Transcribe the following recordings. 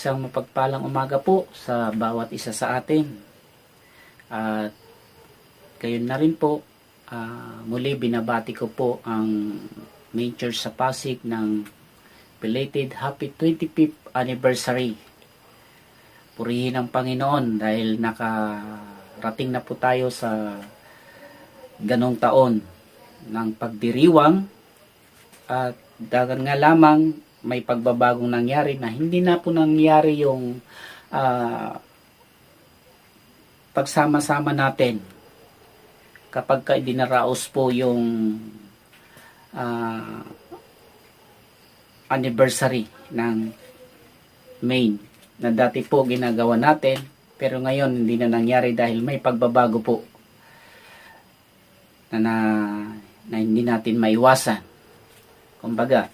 Isang mapagpalang umaga po sa bawat isa sa atin. At gayon na rin po, muli binabati ko po ang main church sa Pasig ng belated happy 25th anniversary. Purihin ang Panginoon dahil nakarating na po tayo sa ganong taon ng pagdiriwang, at dagan nga lamang may pagbabagong nangyari na hindi na po nangyari yung pagsama-sama natin kapag dinaraos po yung anniversary ng main na dati po ginagawa natin, pero ngayon hindi na nangyari dahil may pagbabago po na hindi natin maiwasan. Kumbaga,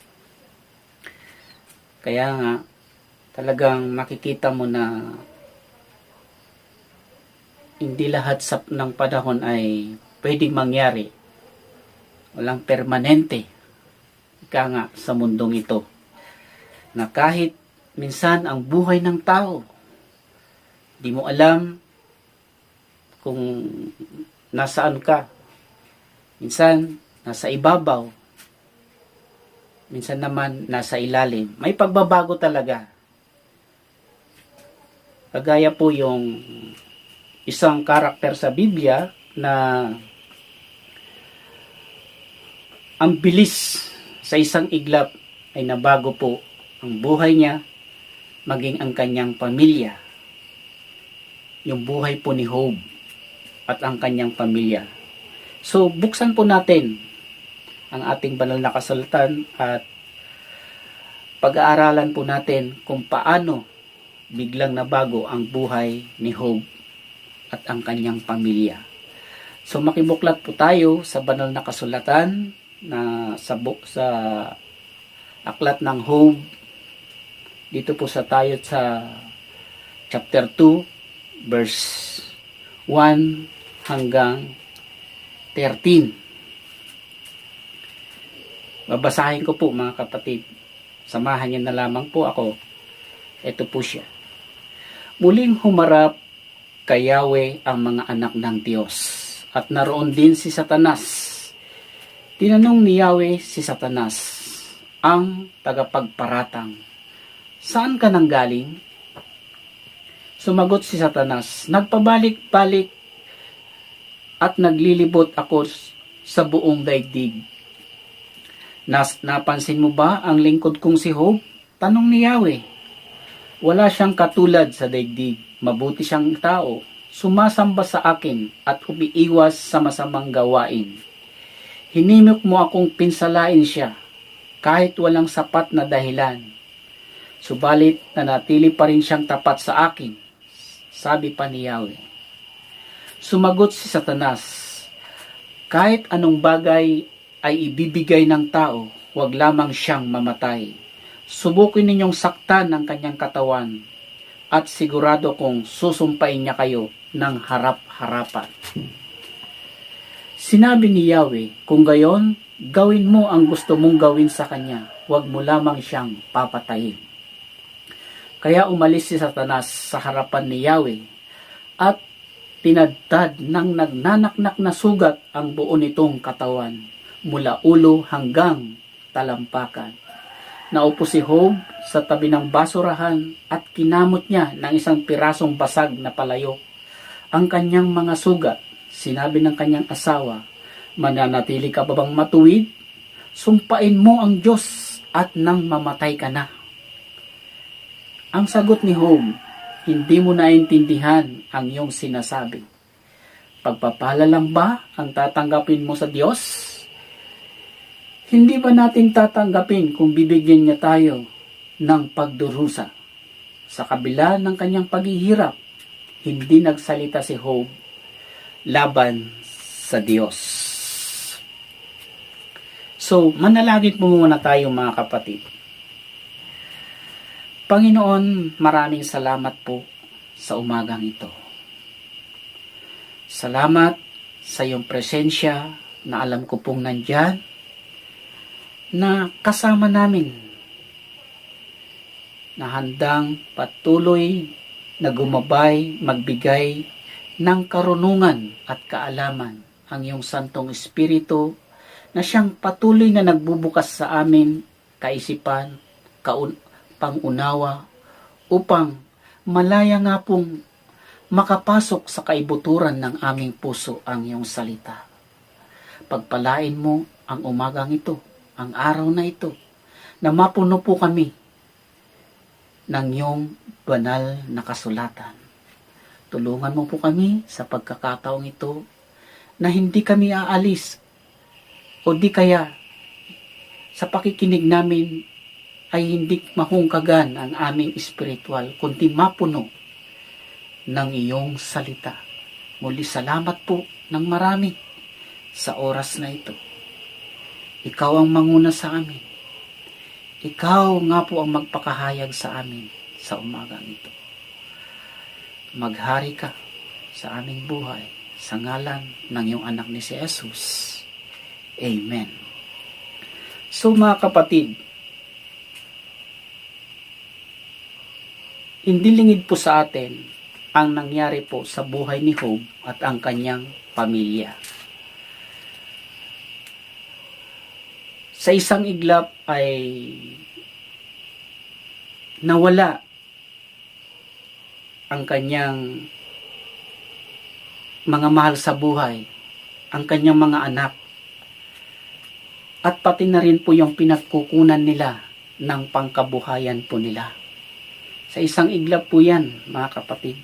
kaya nga talagang makikita mo na hindi lahat ng panahon ay pwedeng mangyari. Walang permanente. Ika nga sa mundong ito. Na kahit minsan ang buhay ng tao, di mo alam kung nasaan ka. Minsan, nasa ibabaw. Minsan naman, nasa ilalim. May pagbabago talaga. Kagaya po yung isang karakter sa Biblia na ang bilis sa isang iglap ay nabago po ang buhay niya, maging ang kanyang pamilya. Yung buhay po ni Job at ang kanyang pamilya. So, buksan po natin ang ating banal na kasulatan at pag-aaralan po natin kung paano biglang nabago ang buhay ni Job at ang kanyang pamilya. So, makibuklat po tayo sa banal na kasulatan na sa aklat ng Job. Dito po tayo sa chapter 2 verse 1 hanggang 13. Babasahin ko po mga kapatid. Samahan niyo na lamang po ako. Ito po siya. Muling humarap kay Yahweh ang mga anak ng Diyos, at naroon din si Satanas. Tinanong ni Yahweh si Satanas, ang tagapagparatang, saan ka nang galing? Sumagot si Satanas, nagpabalik-balik at naglilibot ako sa buong daigdig. Napansin mo ba ang lingkod kong si Job? Tanong ni Yahweh. Wala siyang katulad sa daigdig. Mabuti siyang tao. Sumasamba sa akin at umiiwas sa masamang gawain. Hinimok mo akong pinsalain siya kahit walang sapat na dahilan. Subalit nanatili pa rin siyang tapat sa akin. Sabi pa ni Yahweh. Sumagot si Satanas, kahit anong bagay ay ibibigay ng tao, wag lamang siyang mamatay. Subukin ninyong saktan ng kanyang katawan at sigurado kong susumpain niya kayo ng harap-harapan. Sinabi ni Yahweh, kung gayon, gawin mo ang gusto mong gawin sa kanya, wag mo lamang siyang papatayin. Kaya umalis si Satanas sa harapan ni Yahweh at tinadtad ng nagnanaknak na sugat ang buo nitong katawan, mula ulo hanggang talampakan. Naupo si Job sa tabi ng basurahan at kinamot niya ng isang pirasong basag na palayok ang kanyang mga sugat. Sinabi ng kanyang asawa, mananatili ka ba bang matuwid? Sumpain mo ang Diyos at nang mamatay ka na. Ang sagot ni Job, hindi mo naintindihan ang iyong sinasabi. Pagpapala lang ba ang tatanggapin mo sa Diyos? Hindi ba natin tatanggapin kung bibigyan niya tayo ng pagdurusa? Sa kabila ng kanyang paghihirap, hindi nagsalita si Job laban sa Diyos. So, manalangin po muna tayo mga kapatid. Panginoon, maraming salamat po sa umagang ito. Salamat sa iyong presensya na alam ko pong nandyan, na kasama namin na handang patuloy na gumabay, magbigay ng karunungan at kaalaman ang iyong Santong Espiritu na siyang patuloy na nagbubukas sa amin kaisipan, pangunawa upang malaya nga pong makapasok sa kaibuturan ng aming puso ang iyong salita. Pagpalain mo ang umagang ito, ang araw na ito, na mapuno po kami ng iyong banal na kasulatan. Tulungan mo po kami sa pagkakataong ito na hindi kami aalis o di kaya sa pakikinig namin ay hindi mahungkagan ang aming espiritual kundi mapuno ng iyong salita. Muli salamat po ng marami sa oras na ito. Ikaw ang manguna sa amin. Ikaw nga po ang magpakahayag sa amin sa umagang ito. Maghari ka sa aming buhay sa ngalan ng iyong anak ni si Jesus. Amen. So mga kapatid, hindi lingid po sa atin ang nangyari po sa buhay ni Job at ang kanyang pamilya. Sa isang iglap ay nawala ang kanyang mga mahal sa buhay, ang kanyang mga anak, at pati na rin po yung pinagkukunan nila ng pangkabuhayan po nila. Sa isang iglap po yan, mga kapatid.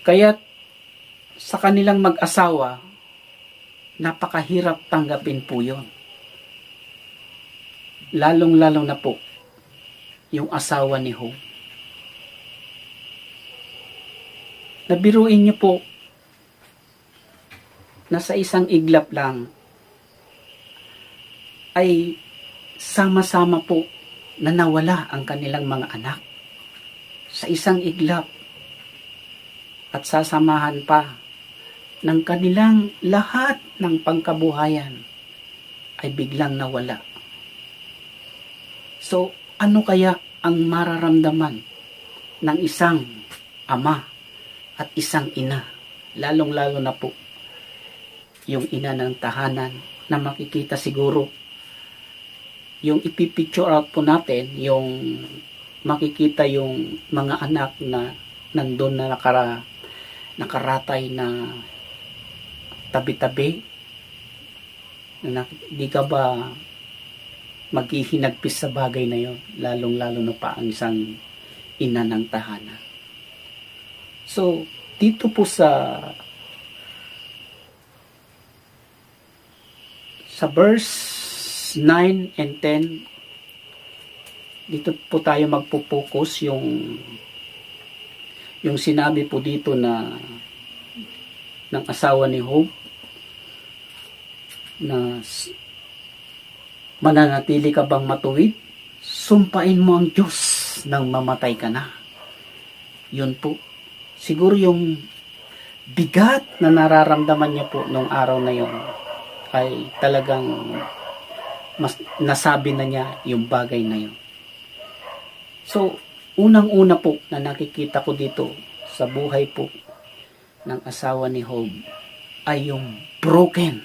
Kaya sa kanilang mag-asawa, napakahirap tanggapin po yun. Lalong-lalo na po yung asawa ni Job. Nabiruin niyo po na sa isang iglap lang ay sama-sama po na nawala ang kanilang mga anak. Sa isang iglap at sasamahan pa ng kanilang lahat ng pangkabuhayan ay biglang nawala. So, ano kaya ang mararamdaman ng isang ama at isang ina? Lalong-lalo na po yung ina ng tahanan na makikita siguro yung ipipicture out po natin, yung makikita yung mga anak na nandun na nakaratay na tabi-tabi. Di ka ba maghihinagpis sa bagay na yon, lalong-lalo na pa ang isang ina ng tahanan. So, dito po sa verse 9 and 10, dito po tayo magpo-focus yung sinabi po dito na ng asawa ni Job na mananatili ka bang matuwid? Sumpain mo ang Diyos nang mamatay ka na. Yun po. Siguro yung bigat na nararamdaman niya po nung araw na yun ay talagang nasabi na niya yung bagay na yun. So, unang-una po na nakikita ko dito sa buhay po ng asawa ni Job ay yung broken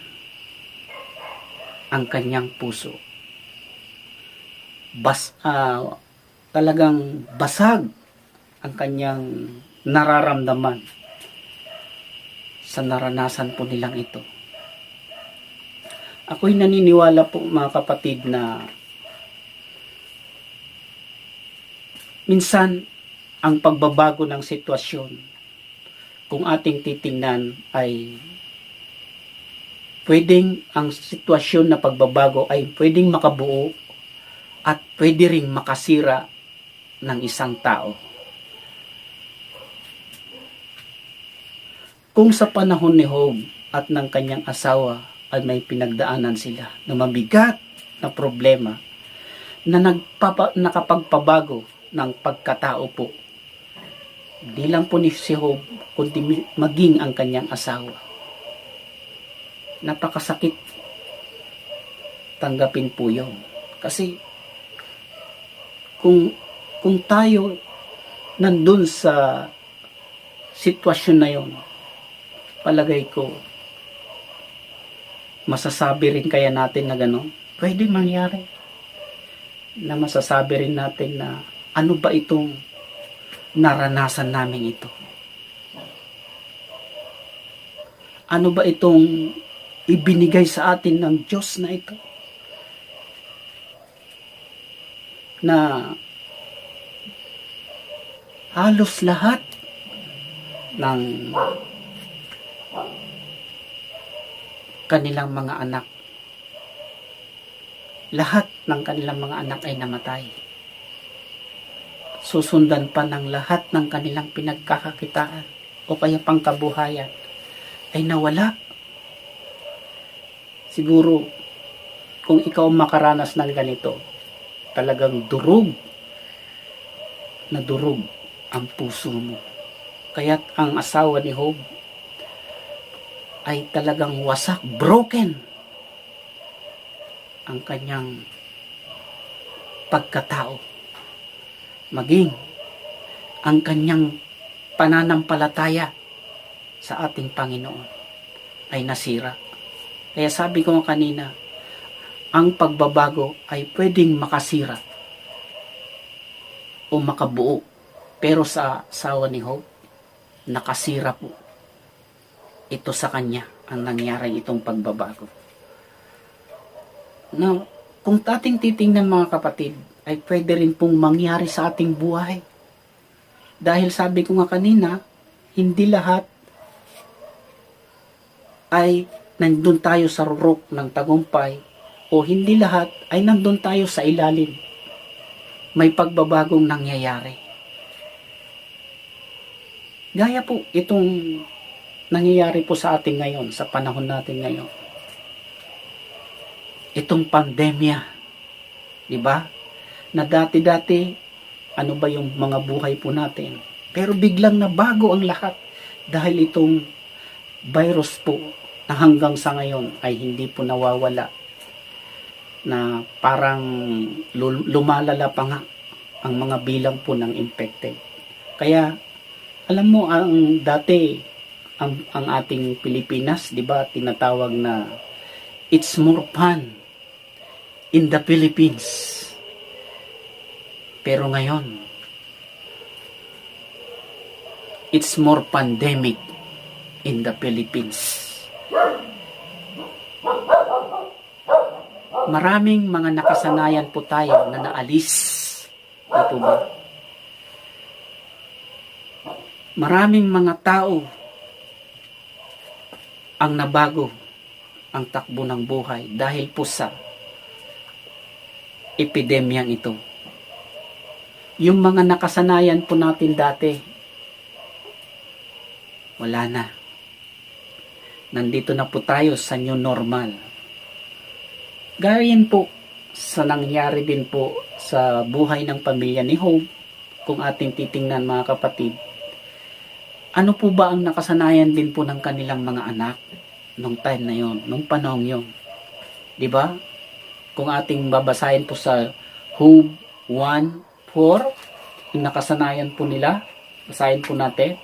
ang kanyang puso. Talagang basag ang kanyang nararamdaman sa naranasan po nilang ito. Ako'y naniniwala po mga kapatid na minsan ang pagbabago ng sitwasyon, kung ating titingnan, ay pwedeng ang sitwasyon na pagbabago ay pwedeng makabuo at pwede ring makasira ng isang tao. Kung sa panahon ni Job at ng kanyang asawa ay may pinagdaanan sila na mabigat na problema na nakapagpabago ng pagkatao po, di lang po ni si Job kundi maging ang kanyang asawa. Napakasakit tanggapin po yun. Kasi kung tayo nandun sa sitwasyon na yun, palagay ko, masasabi rin kaya natin na gano'n? Pwede mangyari. Na masasabi rin natin na ano ba itong naranasan namin ito? Ano ba itong ibinigay sa atin ng Diyos na ito? Na halos lahat ng kanilang mga anak, lahat ng kanilang mga anak ay namatay. Susundan pa ng lahat ng kanilang pinagkakakitaan o kaya pangkabuhayan ay nawala. Siguro, kung ikaw makaranas ng ganito, talagang durog na durog ang puso mo. Kaya't ang asawa ni Job ay talagang wasak, broken ang kanyang pagkatao. Maging ang kanyang pananampalataya sa ating Panginoon ay nasira. Kaya sabi ko kanina, ang pagbabago ay pwedeng makasira o makabuo. Pero sa asawa ni Job, nakasira po. Ito sa kanya ang nangyari itong pagbabago. Now, kung ating titingnan mga kapatid, ay pwede rin pong mangyari sa ating buhay. Dahil sabi ko nga kanina, hindi lahat ay nandun tayo sa rurok ng tagumpay o hindi lahat ay nandun tayo sa ilalim. May pagbabagong nangyayari. Gaya po itong nangyayari po sa atin ngayon, sa panahon natin ngayon. Itong pandemya, di ba? Na dati-dati, ano ba yung mga buhay po natin? Pero biglang nabago ang lahat dahil itong virus po na hanggang sa ngayon ay hindi po nawawala, na parang lumalala pa nga ang mga bilang po ng infected. Kaya alam mo, ang dati ang ating Pilipinas, di ba, tinatawag na it's more fun in the Philippines. Pero ngayon, it's more pandemic in the Philippines. Maraming mga nakasanayan po tayo na naalis. Ito ba? Maraming mga tao ang nabago ang takbo ng buhay dahil po sa epidemyang ito. Yung mga nakasanayan po natin dati, wala na. Nandito na po tayo sa new normal. Gayon po sa nangyari din po sa buhay ng pamilya ni Job, kung ating titingnan mga kapatid, ano po ba ang nakasanayan din po ng kanilang mga anak nung time na yon, nung panahon yon? 'Di ba? Kung ating babasahin po sa Job 1:4, yung nakasanayan po nila, basahin po natin.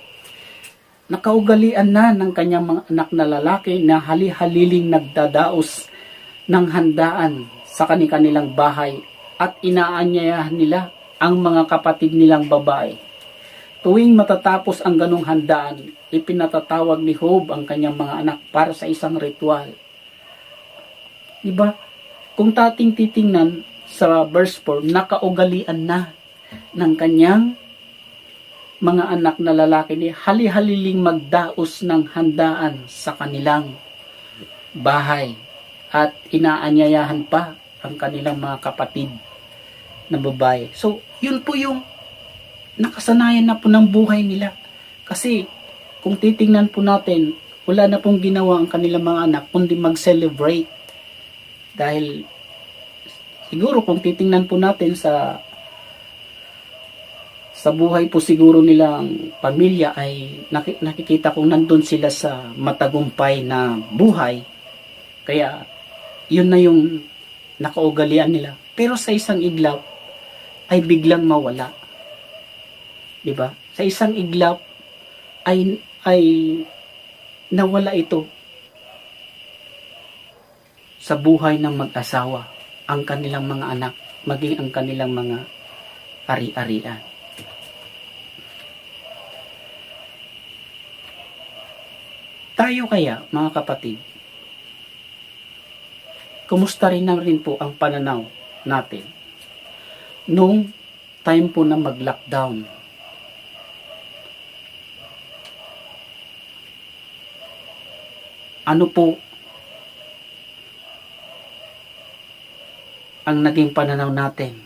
Nakaugalian na ng kanyang mga anak na lalaki na hali-haliling nagdadaos ng handaan sa kanilang bahay at inaanyayahan nila ang mga kapatid nilang babae. Tuwing matatapos ang ganong handaan, ipinatatawag ni Job ang kanyang mga anak para sa isang ritual. Diba? Kung tating titingnan sa verse 4, nakaugalian na ng kanyang mga anak na lalaki ni hali-haliling magdaos ng handaan sa kanilang bahay at inaanyayahan pa ang kanilang mga kapatid na babae. So, yun po yung nakasanayan na po ng buhay nila. Kasi, kung titingnan po natin, wala na pong ginawa ang kanilang mga anak kundi mag-celebrate. Dahil, siguro kung titingnan po natin sa buhay po siguro nilang pamilya ay nakikita kong nandun sila sa matagumpay na buhay. Kaya, yun na yung nakaugalian nila. Pero sa isang iglap ay biglang mawala. 'Di ba? Sa isang iglap ay nawala ito sa buhay ng mag-asawa, ang kanilang mga anak, maging ang kanilang mga ari-arian. Tayo kaya, mga kapatid, kumusta rin na rin po ang pananaw natin nung time po na mag-lockdown? Ano po ang naging pananaw natin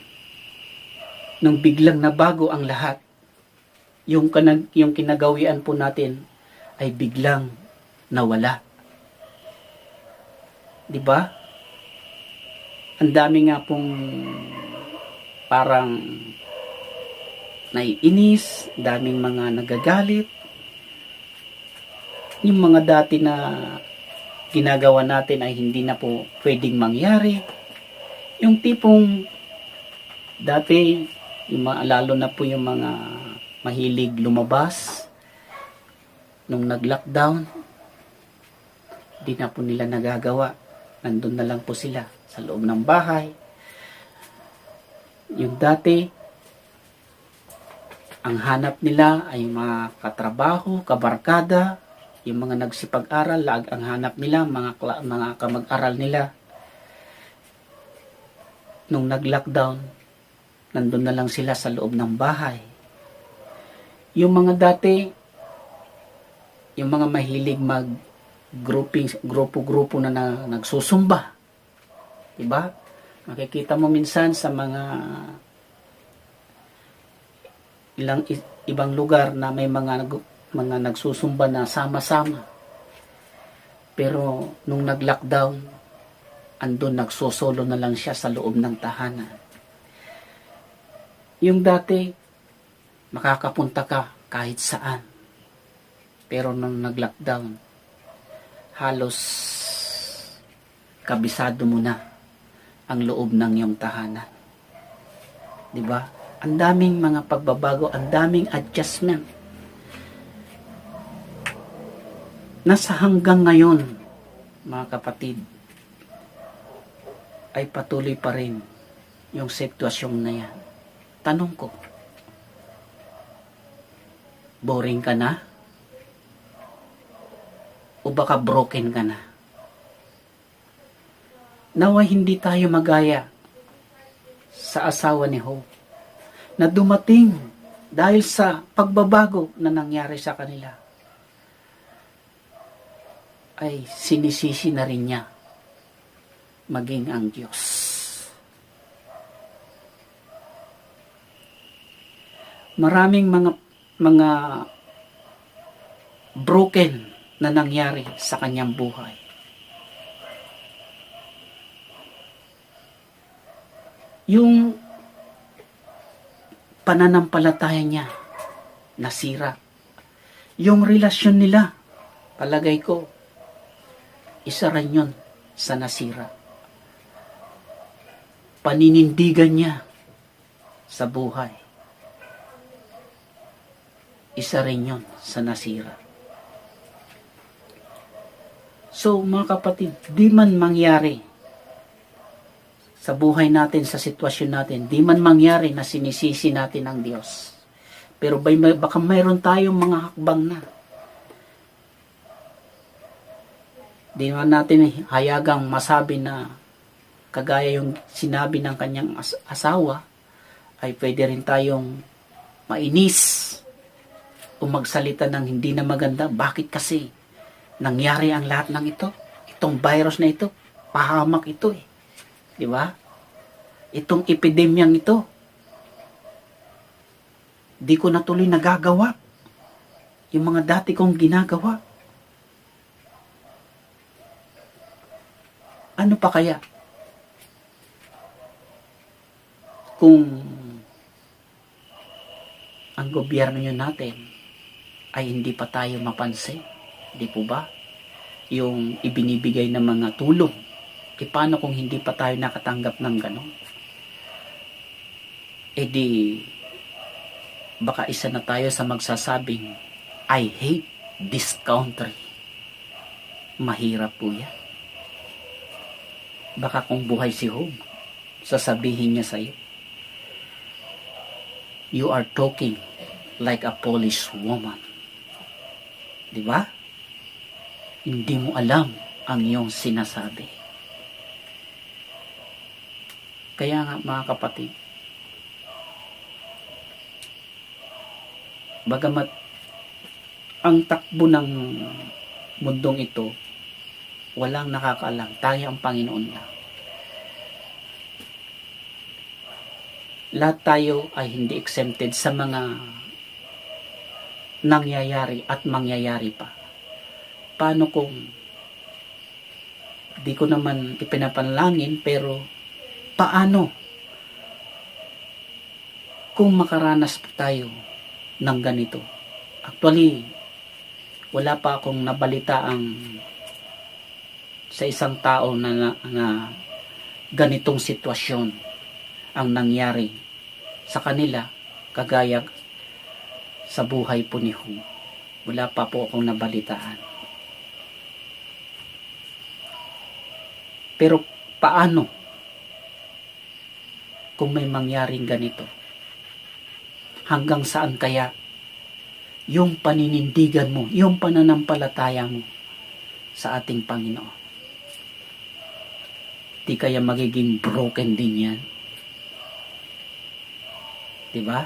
nung biglang nabago ang lahat? Yung kinagawian po natin ay biglang nawala. 'Di ba? Ang dami nga pong parang naiinis, daming mga nagagalit. Yung mga dati na ginagawa natin ay hindi na po pwedeng mangyari. Yung tipong dati, lalo na po yung mga mahilig lumabas nung nag-lockdown, di na po nila nagagawa. Nandun na lang po sila sa loob ng bahay. Yung dati, ang hanap nila ay mga katrabaho, kabarkada, yung mga nagsipag-aral, ang hanap nila, mga kamag-aral nila. Nung nag-lockdown, nandun na lang sila sa loob ng bahay. Yung mga dati, yung mga mahilig grupo-grupo na nagsusumba. Diba? Makikita mo minsan sa mga ibang lugar na may mga nagsusumba na sama-sama. Pero nung nag-lockdown, andun nagsosolo na lang siya sa loob ng tahanan. Yung dati, makakapunta ka kahit saan. Pero nung nag-lockdown, halos kabisado mo na ang loob ng iyong tahanan. 'Di ba? Ang daming mga pagbabago, ang daming adjustment. Nasa hanggang ngayon, mga kapatid, ay patuloy pa rin yung sitwasyon na yan. Tanong ko, boring ka na? O baka broken ka na? Nawa hindi tayo magaya sa asawa ni Hope na dumating dahil sa pagbabago na nangyari sa kanila, ay sinisisi na rin niya maging ang Diyos. Maraming mga broken na nangyari sa kanyang buhay. Yung pananampalataya niya nasira. Yung relasyon nila, palagay ko, isa rin yun sa nasira. Paninindigan niya sa buhay, isa rin yun sa nasira. So, mga kapatid, di man mangyari sa buhay natin, sa sitwasyon natin, di man mangyari na sinisisi natin ang Diyos. Pero baka mayroon tayong mga hakbang na. Di man natin hayagang masabi na kagaya yung sinabi ng kanyang asawa, ay pwede rin tayong mainis o magsalita ng hindi na maganda. Bakit kasi nangyari ang lahat ng ito? Itong virus na ito, pahamak ito eh. Di ba? Itong epidemyang ito, di ko na tuloy nagagawa yung mga dati kong ginagawa. Ano pa kaya kung ang gobyerno natin ay hindi pa tayo mapansin? Di po ba? Yung ibinibigay ng mga tulong paano kung hindi pa tayo nakatanggap ng ganon? Di, baka isa na tayo sa magsasabing, I hate this country. Mahirap po yan. Baka kung buhay si Job, sasabihin niya sa'yo, you are talking like a Polish woman. Di ba? Hindi mo alam ang iyong sinasabi. Kaya nga mga kapatid, bagamat ang takbo ng mundong ito, walang nakakaalam, tayo ang Panginoon lang. Lahat tayo ay hindi exempted sa mga nangyayari at mangyayari pa. Paano kung di ko naman ipinapanalangin, pero paano kung makaranas po tayo ng ganito? Actually, wala pa akong nabalitaang sa isang tao na ganitong sitwasyon ang nangyari sa kanila, kagaya sa buhay po ni Job. Wala pa po akong nabalitaan. Pero paano kung may mangyaring ganito? Hanggang saan kaya yung paninindigan mo, yung pananampalataya mo sa ating Panginoon? Di kaya magiging broken din yan? Diba?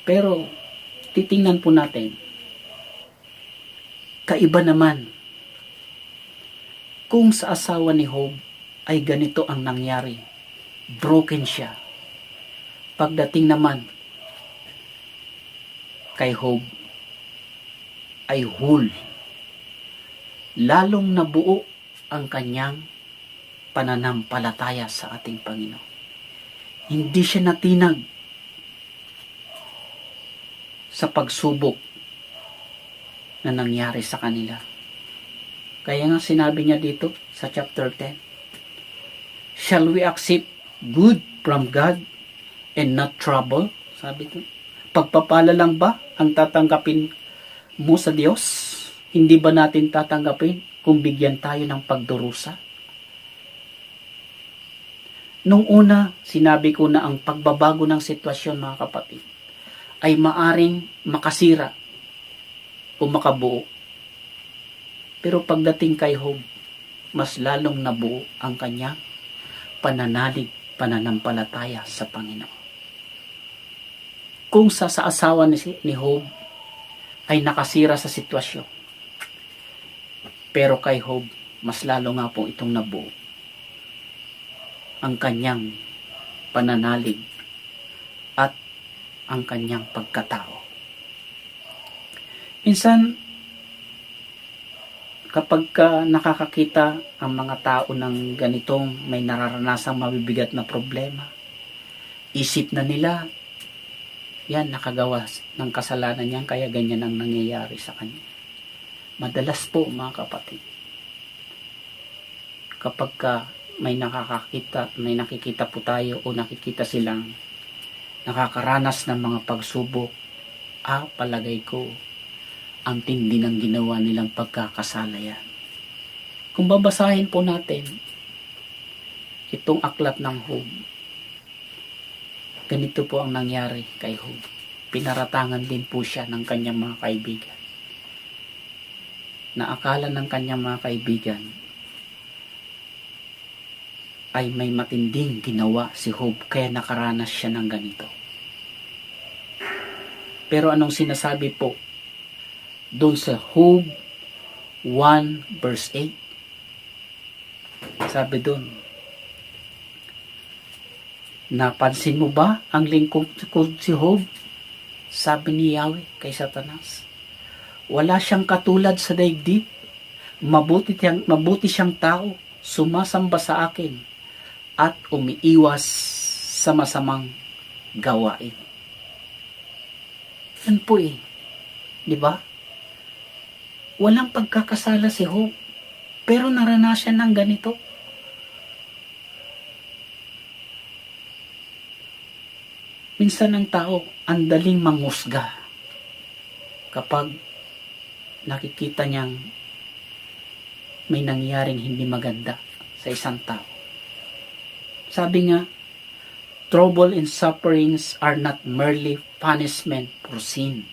Pero titingnan po natin, kaiba naman kung sa asawa ni Job ay ganito ang nangyari. Broken siya. Pagdating naman kay Job ay whole. Lalong nabuo ang kanyang pananampalataya sa ating Panginoon. Hindi siya natinag sa pagsubok na nangyari sa kanila. Kaya nga sinabi niya dito sa chapter 10, shall we accept good from God and not trouble? Sabi ko, pagpapala lang ba ang tatanggapin mo sa Diyos? Hindi ba natin tatanggapin kung bigyan tayo ng pagdurusa? Nung una, sinabi ko na ang pagbabago ng sitwasyon, mga kapatid, ay maaring makasira o makabuo. Pero pagdating kay Job, mas lalong nabuo ang kanyang pananalig, pananampalataya sa Panginoon. Kung sa asawa ni Job ay nakasira sa sitwasyon, pero kay Job, mas lalo nga po itong nabuo ang kanyang pananalig at ang kanyang pagkatao. Minsan, kapag nakakakita ang mga tao ng ganitong may nararanasang mabibigat na problema, isip na nila, yan, nakagawa ng kasalanan niyan, kaya ganyan ang nangyayari sa kanya. Madalas po, mga kapatid, kapag may nakikita po tayo o nakikita silang nakakaranas ng mga pagsubok, palagay ko, ang tindi ng ginawa nilang pagkakasala yan. Kung babasahin po natin itong aklat ng Job, ganito po ang nangyari kay Job. Pinaratangan din po siya ng kanyang mga kaibigan. Na akala ng kanyang mga kaibigan ay may matinding ginawa si Job, kaya nakaranas siya ng ganito. Pero anong sinasabi po doon sa Job 1 verse 8? Sabi doon, napansin mo ba ang lingkod si Job? Sabi ni Yahweh kay Satanas, wala siyang katulad sa daigdig, mabuti siyang tao, sumasamba sa akin at umiiwas sa masamang gawain. Yan po di ba? walang pagkakasala si Job, pero naranasan ng ganito. Minsan ang tao, ang daling manghusga kapag nakikita niyang may nangyaring hindi maganda sa isang tao. Sabi nga, trouble and sufferings are not merely punishment for sin.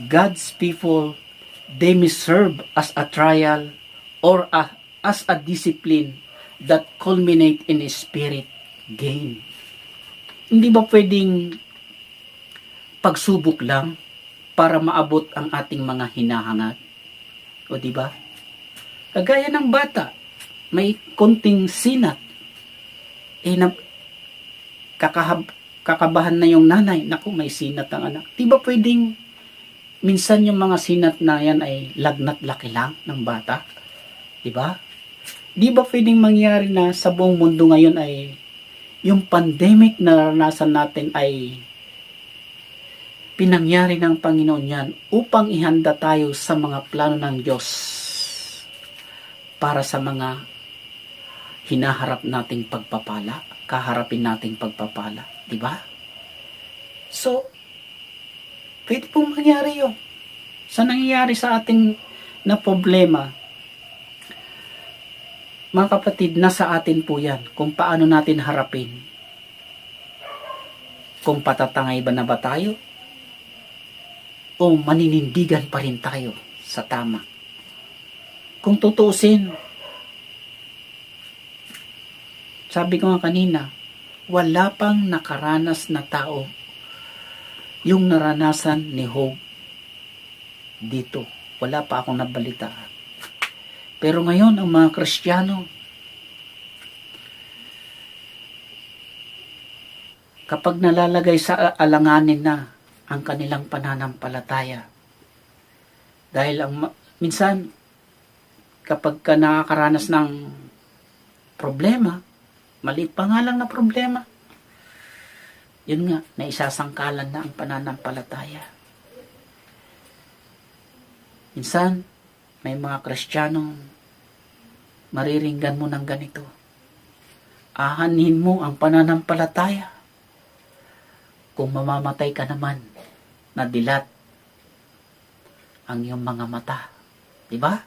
God's people, they may serve as a trial or as a discipline that culminate in a spirit gain. Hindi ba pwedeng pagsubok lang para maabot ang ating mga hinahangad? O di ba? Kagaya ng bata, may konting sinat, kakabahan na yung nanay, naku, may sinat ang anak. Di ba pwedeng minsan yung mga sinat na yan ay lagnat laki lang ng bata? Di ba? Di ba pwedeng mangyari na sa buong mundo ngayon ay yung pandemic na naranasan natin ay pinangyari ng Panginoon yan upang ihanda tayo sa mga plano ng Diyos para sa mga hinaharap nating pagpapala, kaharapin nating pagpapala, di ba? So, pwede pong mangyari yun. Sa nangyayari sa ating na problema, mga kapatid, nasa atin po yan kung paano natin harapin. Kung patatangay ba na ba tayo? O maninindigan pa rin tayo sa tama? Kung tutuusin, sabi ko nga kanina, wala pang nakaranas na tao yung naranasan ni Job dito. Wala pa akong nabalitaan. Pero ngayon, ang mga Kristiyano, kapag nalalagay sa alanganin na ang kanilang pananampalataya, dahil minsan, kapag ka nakakaranas ng problema, maliit pa nga lang na problema, yun nga, naisasangkalan na ang pananampalataya. Minsan, may mga Kristiyanong mariringgan mo ng ganito. Ahanin mo ang pananampalataya. Kung mamamatay ka naman, nadilat ang iyong mga mata. Diba?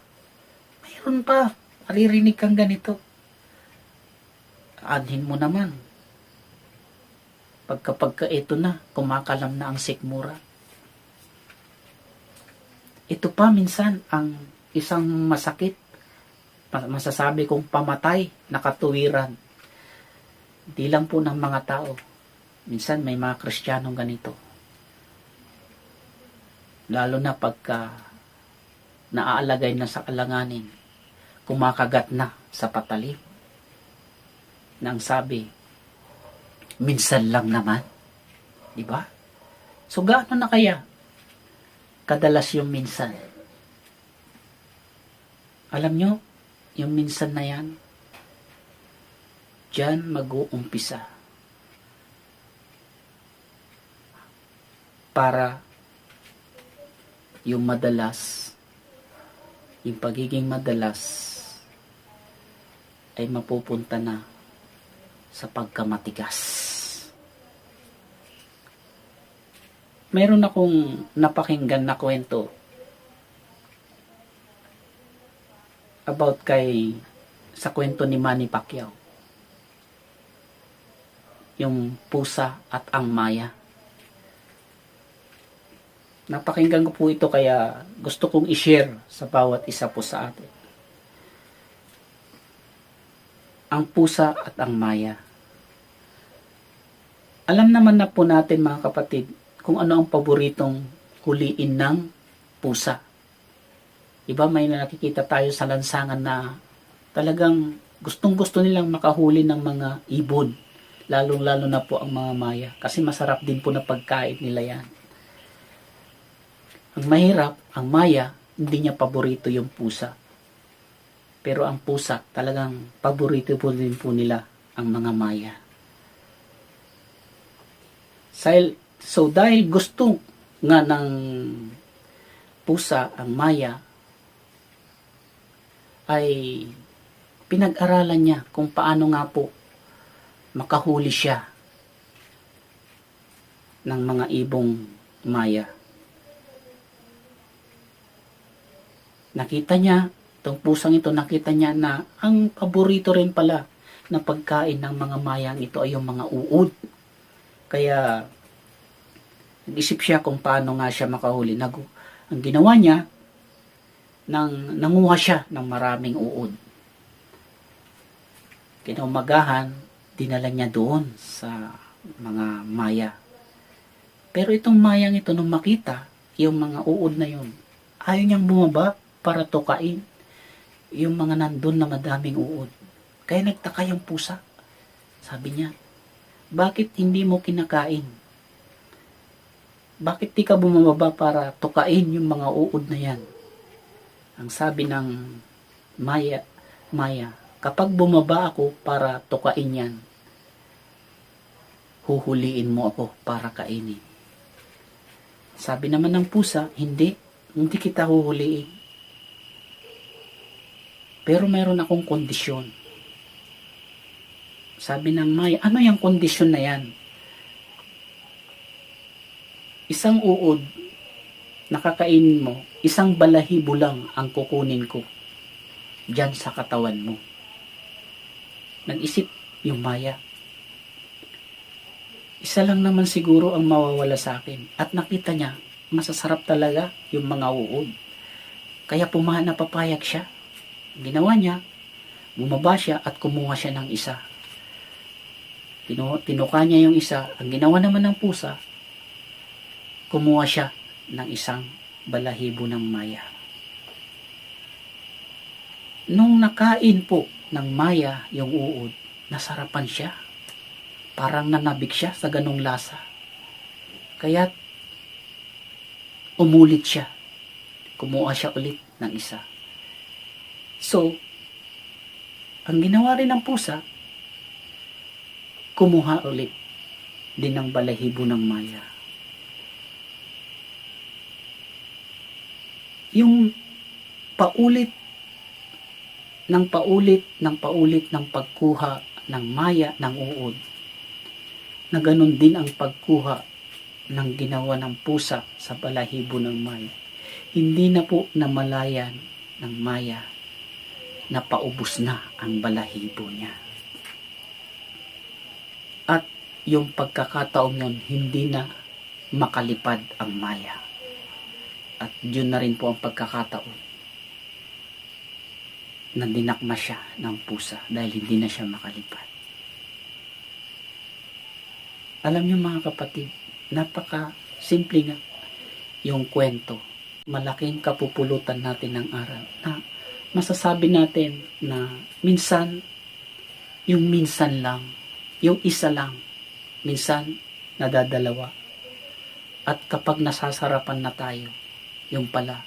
Mayroon pa, maririnig kang ganito. Aanhin mo naman. Pagka ito na, kumakalam na ang sikmura. Ito pa minsan ang isang masakit, masasabi kong pamatay na katuwiran. Di lang po ng mga tao. Minsan may mga Kristiyanong ganito. Lalo na pagka naaalagay na sa alanganin, kumakagat na sa patalim. Nang sabi, minsan lang naman. Diba? So gaano na kaya kadalas yung minsan? Alam nyo, yung minsan na yan, dyan mag-uumpisa para yung madalas, yung pagiging madalas ay mapupunta na sa pagkamatigas. Meron akong napakinggan na kwento about sa kwento ni Manny Pacquiao. Yung pusa at ang maya. Napakinggan ko po ito kaya gusto kong i-share sa bawat isa po sa atin. Ang pusa at ang maya. Alam naman na po natin mga kapatid kung ano ang paboritong huliin ng pusa. Iba may nakikita tayo sa lansangan na talagang gustong-gusto nilang makahuli ng mga ibon. Lalong-lalo na po ang mga maya. Kasi masarap din po na pagkain nila yan. Ang mahirap, ang maya, hindi niya paborito yung pusa. Pero ang pusa, talagang paborito po din po nila ang mga maya. So dahil gusto nga ng pusa, ang Maya, ay pinag-aralan niya kung paano nga po makahuli siya ng mga ibong Maya. Nakita niya, itong pusang ito, nakita niya na ang paborito rin pala na pagkain ng mga Mayang ito ay yung mga uod. Kaya nag-isip siya kung paano nga siya makahuli. Ang ginawa niya, nanguha siya ng maraming uod. Kinaumagahan, dinala niya doon sa mga Maya. Pero itong Mayang ito, nung makita yung mga uod na yun, ayaw niyang bumaba para tukain yung mga nandun na madaming uod. Kaya nagtaka yung pusa. Sabi niya, bakit hindi mo kinakain? Bakit di ka bumababa para tukain yung mga uod na yan? Ang sabi ng Maya, kapag bumaba ako para tukain yan, huhuliin mo ako para kainin. Sabi naman ng pusa, hindi kita huhuliin. Pero mayroon akong kondisyon. Sabi ng Maya, ano yung kondisyon na yan? Isang uod, nakakainin mo, isang balahibo lang ang kukunin ko dyan sa katawan mo. Nag-isip yung Maya. Isa lang naman siguro ang mawawala sa akin. At nakita niya, masasarap talaga yung mga uod. Kaya napapayag siya. Ginawa niya, bumaba siya at kumuha siya ng isa. Tinuka niya yung isa. Ang ginawa naman ng pusa, kumuha siya ng isang balahibo ng Maya. Nung nakain po ng Maya yung uod, nasarapan siya. Parang nanabik siya sa ganong lasa. Kaya umulit siya. Kumuha siya ulit ng isa. So, ang ginawa rin ng pusa, kumuha ulit din ng balahibo ng Maya. Yung paulit ng pagkuha ng Maya ng uod, na ganun din ang pagkuha ng ginawa ng pusa sa balahibo ng Maya. Hindi na po namalayan ng Maya na paubos na ang balahibo niya. At yung pagkakataon yun, hindi na makalipad ang Maya. At yun na rin po ang pagkakataon na dinakma siya ng pusa dahil hindi na siya makalipad. Alam niyo mga kapatid, napaka-simple nga yung kwento. Malaking kapupulutan natin ng aral na masasabi natin na minsan, yung minsan lang, yung isa lang, minsan nadadalawa. At kapag nasasarapan na tayo, yung pala,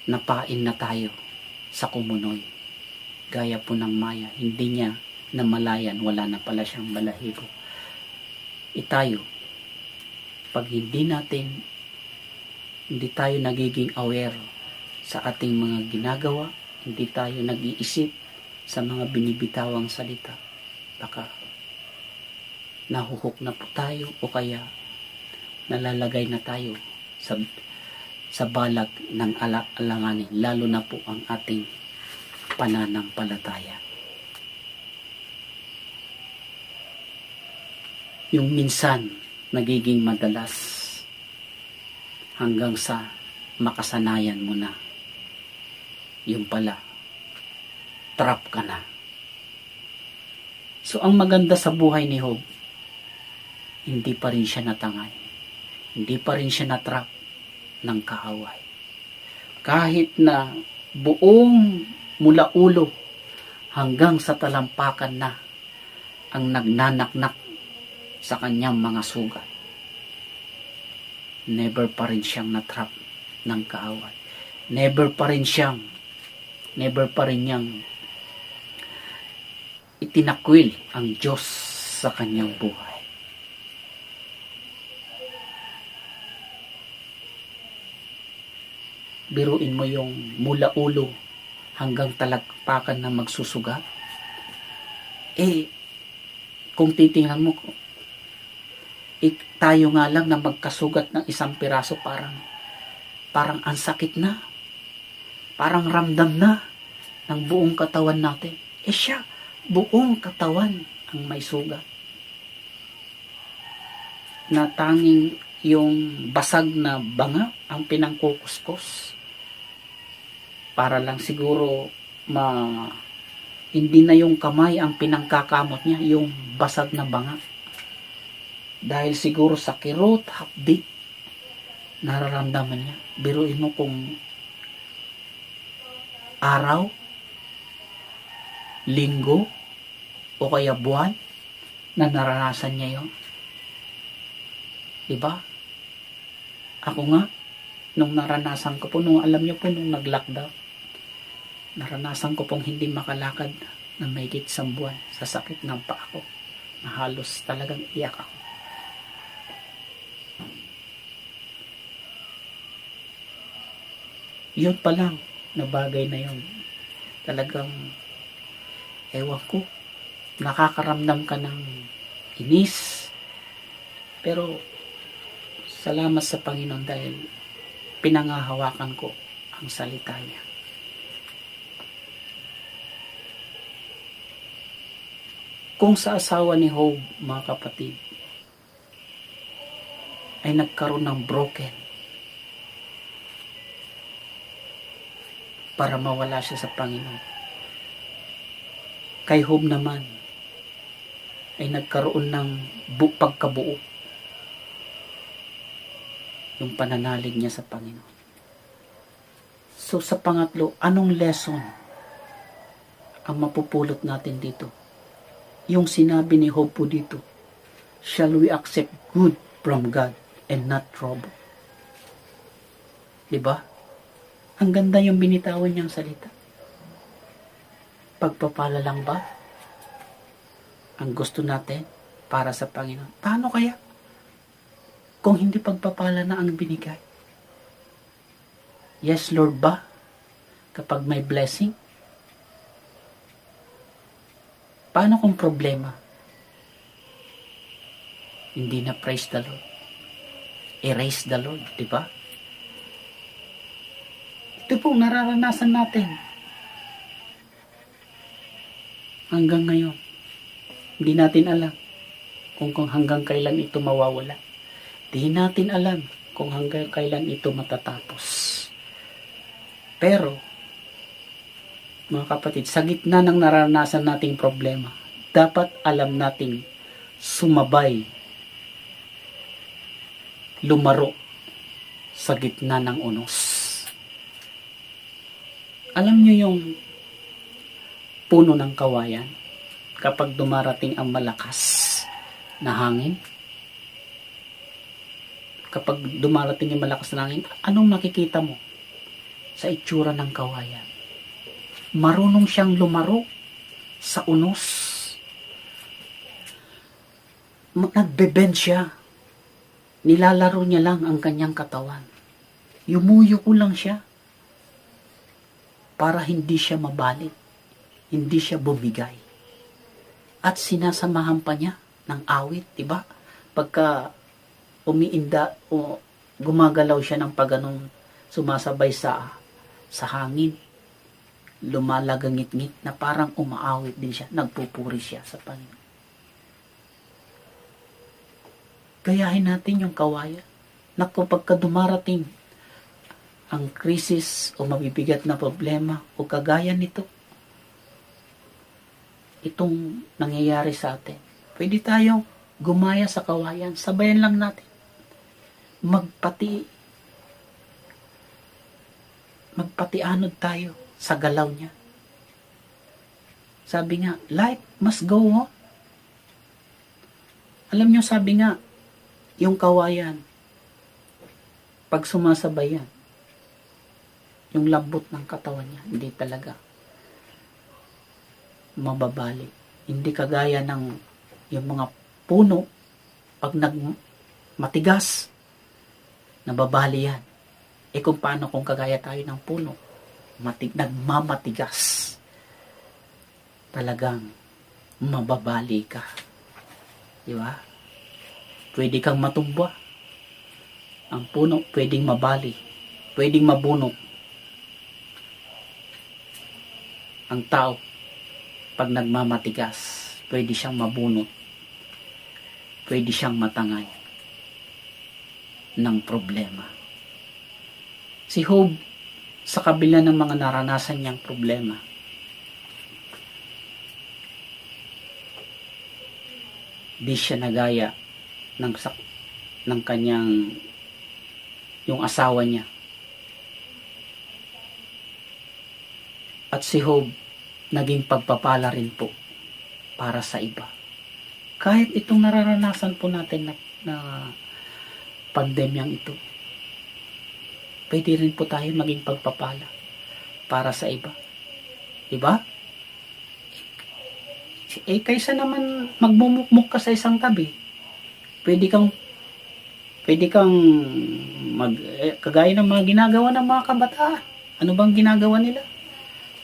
napain na tayo sa kumunoy. Gaya po ng Maya, hindi niya namalayan, wala na pala siyang balahibo. Tayo, pag hindi tayo nagiging aware sa ating mga ginagawa, hindi tayo nag-iisip sa mga binibitawang salita, baka nahuhok na po tayo o kaya nalalagay na tayo sa balag ng alanganin, lalo na po ang ating pananampalataya. Yung minsan nagiging madalas hanggang sa makasanayan mo na. Yung pala, trap ka na. So ang maganda sa buhay ni Job, hindi pa rin siya natangay. Hindi pa rin siya natrap ng kaaway. Kahit na buong mula ulo hanggang sa talampakan na ang nagnanaknak sa kanyang mga sugat, never pa rin siyang natrap ng kaaway. Never pa rin niyang itinakwil ang Diyos sa kanyang buhay. Biruin mo yung mula ulo hanggang talagpakan na magsusugat. Kung titingnan mo, tayo nga lang na magkasugat ng isang piraso, parang ang sakit na. Parang ramdam na ng buong katawan natin. Siya, buong katawan ang may sugat. Na tanging yung basag na banga ang pinangkukuskus. Para lang siguro hindi na yung kamay ang pinangkakamot niya, yung basag na banga. Dahil siguro sa kirot, hapdi, nararamdaman niya. Biruin mo kung araw, linggo, o kaya buwan na naranasan niya yun. Diba? Ako nga, nung naranasan ko po, alam niyo po, nung nag-lockdown, naranasan ko pong hindi makalakad na mahigit 1 buwan sa sakit ng paa ko. Na halos talagang iyak ako. Yun pa lang na bagay na yun. Talagang, ewan ko, nakakaramdam ka ng inis. Pero, salamat sa Panginoon dahil pinangahawakan ko ang salita niya. Kung sa asawa ni Job, mga kapatid, ay nagkaroon ng broken para mawala siya sa Panginoon. Kay Job naman, ay nagkaroon ng pagkabuo. Yung pananalig niya sa Panginoon. So sa pangatlo, anong lesson ang mapupulot natin dito? Yung sinabi ni Job po dito, shall we accept good from God and not trouble? Diba? Ang ganda yung binitawan niyang salita. Pagpapala lang ba ang gusto natin para sa Panginoon? Paano kaya kung hindi pagpapala na ang binigay? Yes, Lord ba? Kapag may blessing? Paano kung problema? Hindi na praise the Lord. Erase the Lord, di ba? Ito pong nararanasan natin. Hanggang ngayon. Hindi natin alam kung hanggang kailan ito mawawala. Hindi natin alam kung hanggang kailan ito matatapos. Pero, mga kapatid, sa gitna ng nararanasan nating problema, dapat alam nating sumabay, lumaro sa gitna ng unos. Alam nyo yung puno ng kawayan, kapag dumarating ang malakas na hangin, kapag dumarating yung malakas na hangin, anong nakikita mo sa itsura ng kawayan? Marunong siyang lumaro sa unos. Nagbe-bend siya. Nilalaro niya lang ang kanyang katawan. Yumuyuko lang siya para hindi siya mabalit, hindi siya bumigay. At sinasamahan pa niya ng awit, diba? Pagka umiinda o gumagalaw siya ng pagganong sumasabay sa hangin, lumalagangit-ngit na parang umaawit din siya, nagpupuri siya sa Panginoon. Gayahin natin yung kawayan na kapag dumarating ang krisis o mabibigat na problema o kagaya nito, itong nangyayari sa atin, pwede tayong gumaya sa kawayan, sabayan lang natin. Magpatianod tayo sa galaw niya. Sabi nga, life must go on. Alam niyo, sabi nga, yung kawayan, pag sumasabay yan, yung lambot ng katawan niya, hindi talaga mababali. Hindi kagaya ng yung mga puno, pag matigas, nababali yan. Kung paano kung kagaya tayo ng puno, nagmamatigas, talagang mababali ka. Di ba? Pwede kang matumba. Ang puno pwedeng mabali, pwedeng mabunok. Ang tao, pag nagmamatigas, pwede siyang mabunot, pwede siyang matangay ng problema. Si Job, sa kabila ng mga naranasan niyang problema, di siya nagaya ng kanyang yung asawa niya. At si Job naging pagpapala rin po para sa iba. Kahit itong nararanasan po natin na pandemyang ito, pwede rin po tayo maging pagpapala para sa iba. Diba? Kaysa naman magmumukmuk ka sa isang tabi, pwede kang kagaya ng mga ginagawa ng mga kabataan. Ano bang ginagawa nila?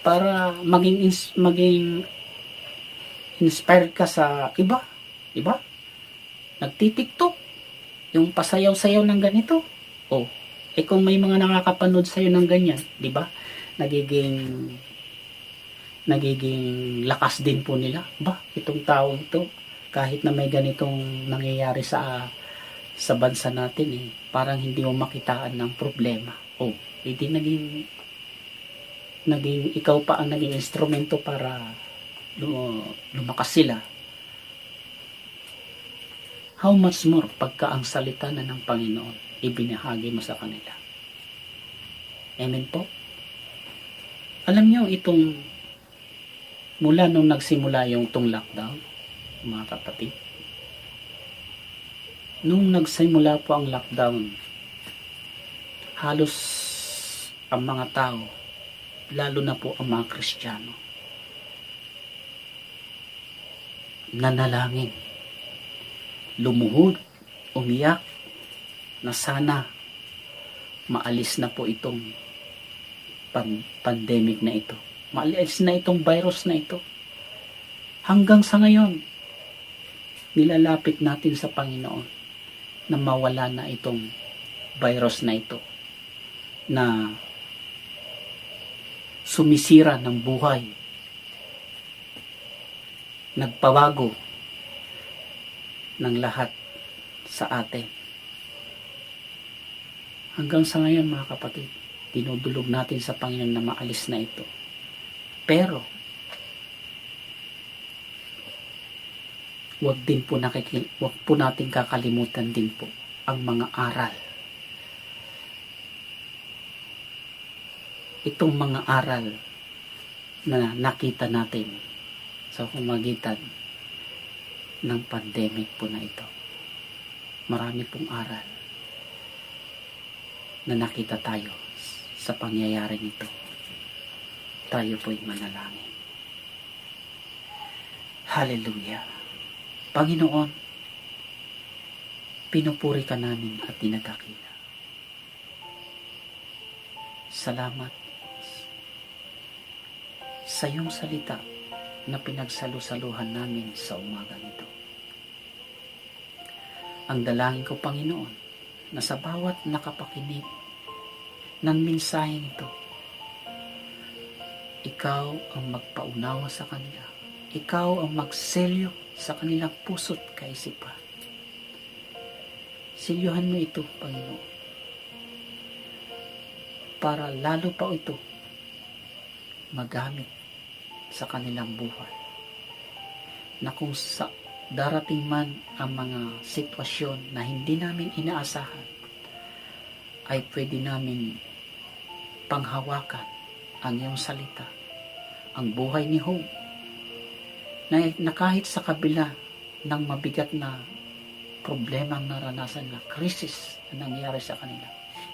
Para maging inspired ka sa iba. Diba? Nagtitiktok. Yung pasayaw-sayaw ng ganito. Kung may mga nakakapanood sa'yo ng ganyan, diba? Nagiging lakas din po nila. Itong tao ito, kahit na may ganitong nangyayari sa bansa natin, parang hindi mo makitaan ng problema. Hindi naging ikaw pa ang naging instrumento para lumakas sila. How much more pagka ang salita na ng Panginoon ibinahagi mo sa kanila. Amen po. Alam niyo itong mula nung nagsimula yung lockdown, mga kapatid, nung nagsimula po ang lockdown, halos ang mga tao, lalo na po ang mga Kristiyano, nanalangin, lumuhod, umiyak, na sana maalis na po itong pandemic na ito. Maalis na itong virus na ito. Hanggang sa ngayon, nilalapit natin sa Panginoon na mawala na itong virus na ito na sumisira ng buhay, nagpabago ng lahat sa atin. Hanggang sa ngayon, mga kapatid, dinudulog natin sa Panginoon na maalis na ito. Pero wag po natin kakalimutan din po ang mga aral. Itong mga aral na nakita natin sa pamamagitan ng pandemic po na ito. Marami pong aral na nakita tayo sa pangyayari nito. Tayo po'y manalangin. Hallelujah. Panginoon, pinupuri ka namin at dinadakila. Salamat sa iyong salita na pinagsalusaluhan namin sa umagang ito. Ang dalangin ko, Panginoon, na sa bawat nakapakinig ng mensaheng ito, ikaw ang magpaunawa sa kanila. Ikaw ang magselyo sa kanilang puso't kaisipan. Selyohan mo ito, Panginoon, para lalo pa ito magamit sa kanilang buhay. Na kung sa darating man ang mga sitwasyon na hindi namin inaasahan, ay pwede namin panghawakan ang iyong salita, ang buhay ni Job, na kahit sa kabila ng mabigat na problema ang naranasan na krisis na nangyari sa kanila,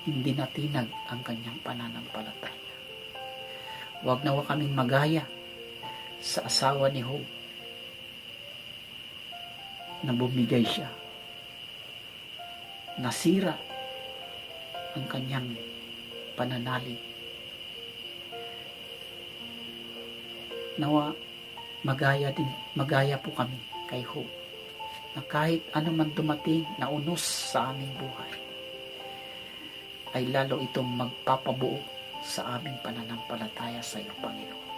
hindi natinag ang kanyang pananampalataya. Huwag nawa kaming magaya sa asawa ni Job na bumigay siya. Nasira ang kanyang pananalig. Nawa magaya po kami kay Hope na kahit ano man dumating na unos sa aming buhay ay lalo itong magpapabuo sa aming pananampalataya sa iyo, Panginoon.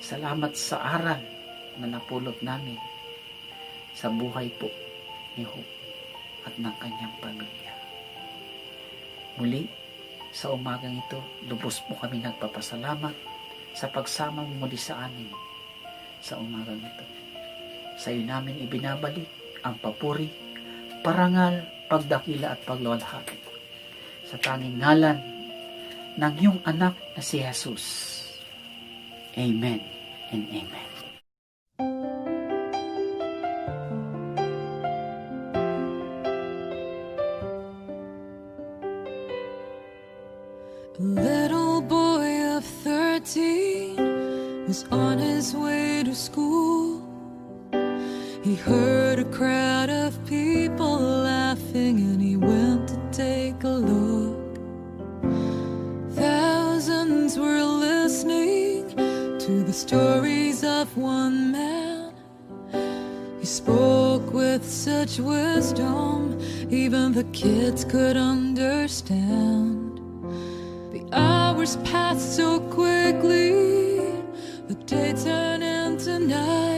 Salamat sa aral na napulot namin sa buhay po ni Hope at ng kanyang pamilya. Muli, sa umagang ito, lubos po kami nagpapasalamat sa pagsama mo muli sa amin sa umagang ito. Sa iyo namin ibinabalik ang papuri, parangal, pagdakila at pagluwalhati sa tanging ngalan ng iyong anak na si Jesus. Amen and amen. A little boy of 13 was on his way to school. He heard a crowd of people laughing and he went to take a look. Thousands were listening to the stories of one man. He spoke with such wisdom, even the kids could understand. The hours passed so quickly, the day turned into night.